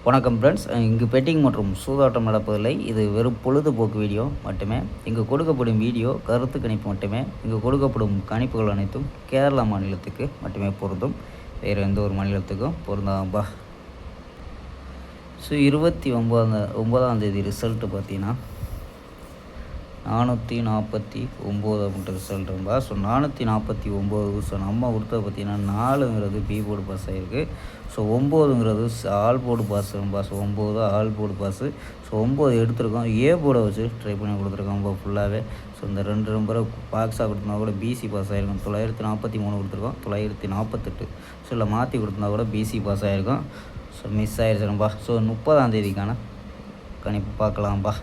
வணக்கம் ஃப்ரெண்ட்ஸ், இங்கு பெட்டிங் மற்றும் சூதாட்டம் நடப்பதில்லை. இது வெறும் பொழுதுபோக்கு வீடியோ மட்டுமே. இங்கு கொடுக்கப்படும் வீடியோ கருத்து கணிப்பு மட்டுமே. இங்கு கொடுக்கப்படும் கணிப்புகள் அனைத்தும் கேரளா மாநிலத்துக்கு மட்டுமே பொருந்தும். வேறு எந்த ஒரு மாநிலத்துக்கும் பொருந்தாம்பா. ஸோ 29ஆம் தேதி ரிசல்ட்டு பார்த்தீங்கன்னா 449 அப்படின்ற ரிசல்ட்டும்பா. ஸோ 449. ஸோ நம்ம கொடுத்தது பார்த்தீங்கன்னா 4ங்கிறது பி போர்டு பாஸ் ஆகிருக்கு. ஸோ 9ங்கிறது ஆல் போர்டு பாஸும்பா. So 9 all board pass. So 9 எடுத்திருக்கோம். ஏ போர்டை வச்சு ட்ரை பண்ணி கொடுத்துருக்கோம் ஃபுல்லாகவே. ஸோ இந்த 2 நம்பரை பாக்ஸாக கொடுத்தா கூட பிசி பாஸ் ஆகிருக்கும். 943 கொடுத்துருக்கோம். 948. ஸோ இல்லை மாற்றி கொடுத்தா கூட பிசி பாஸ் ஆகிருக்கும். ஸோ மிஸ் ஆகிடுச்சுப்பா. ஸோ 30ஆம் தேதிக்கான கணிப்பு பார்க்கலாம்ப்பா.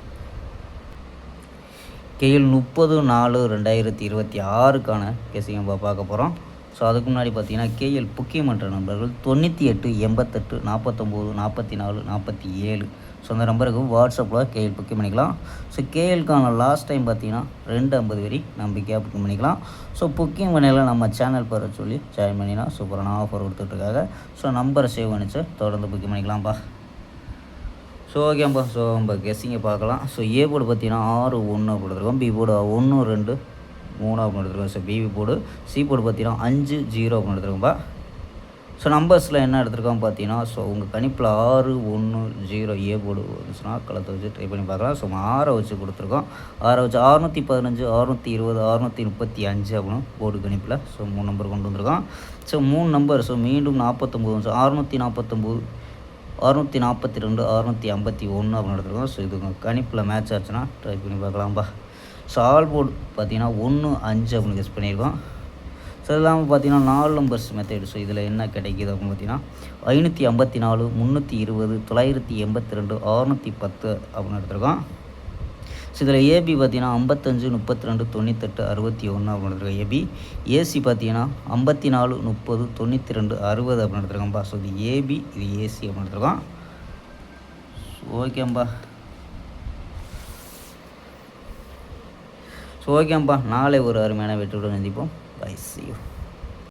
கேஎல் 30/4/2026க்கான கெஸிங்கப்பா பார்க்க போகிறோம். ஸோ அதுக்கு முன்னாடி பார்த்தீங்கன்னா கேஎல் புக்கியமன்ற நம்பர்கள் 98 88 49 44 47. ஸோ அந்த நம்பருக்கு வாட்ஸ்அப்பில் கேஎல் புக்கிங் பண்ணிக்கலாம். ஸோ கேஎல்க்கான லாஸ்ட் டைம் பார்த்தீங்கன்னா 250 வரி நம்பிக்கையாக புக்கிங் பண்ணிக்கலாம். ஸோ புக்கிங் பண்ணியில் நம்ம சேனல் பேரை சொல்லி ஜாயின் பண்ணினா சூப்பரான ஆஃபர் கொடுத்துட்ருக்காங்க. ஸோ நம்பரை சேவ் பண்ணிச்சு தொடர்ந்து புக்கிங் பண்ணிக்கலாம்ப்பா. ஸோ ஓகேப்பா. ஸோ நம்ம கெஸ்ஸிங்கை பார்க்கலாம். ஸோ ஏ போர்டு பார்த்தீங்கன்னா 6 1 கொடுத்துருக்கோம். பி போர்டு 1 2 3 அப்படின்னு எடுத்துருக்கோம். So PV board. C board பார்த்தீங்கன்னா 5 0 அப்படின்னு எடுத்துருக்கோம்ப்பா. ஸோ நம்பர்ஸில் என்ன எடுத்துருக்கோம் பார்த்தீங்கன்னா, ஸோ உங்கள் கணிப்பில் 6 1 0 ஏ போர்டு வந்துச்சுன்னா களத்தை வச்சு ட்ரை பண்ணி பார்க்கலாம். ஸோ 6 வச்சு கொடுத்துருக்கோம். 6 வச்சு 615 620 635 அப்படின்னு போர்டு கணிப்பில் ஸோ 3 நம்பர் கொண்டு வந்திருக்கோம். So 3 number. ஸோ மீண்டும் 49. ஸோ 649 642 651 அப்படின்னு எடுத்துருக்கோம். ஸோ இது கணிப்பில் மேட்ச் ஆச்சுன்னா ட்ரை பண்ணி பார்க்கலாம்ப்பா. ஸோ ஆல் போர்டு பார்த்தீங்கன்னா 1 5 அப்படின்னு கெஸ் பண்ணியிருக்கோம். ஸோ இது இல்லாமல் பார்த்தீங்கன்னா 4 நம்பர்ஸ் மெத்தேடு. ஸோ இதில் என்ன கிடைக்கிது அப்படின்னு பார்த்தீங்கன்னா 554 320 982 610 அப்படின்னு எடுத்துருக்கோம். ஸோ இதில் ஏபி பார்த்தீங்கன்னா 55 32 98 61 அப்படின்னு எடுத்துருக்கோம் ஏபி. ஏசி பார்த்தீங்கன்னா 54 30 92 60 அப்படின்னு எடுத்துருக்கோம்ப்பா. ஸோ இது ஏபி, இது ஏசி அப்படின்னு எடுத்துருக்கோம். ஓகேம்பா. ஸோ ஓகேம்பா. நாளை ஒரு அருமையான வெற்றியுடன் சந்திப்போம். Bye, see you.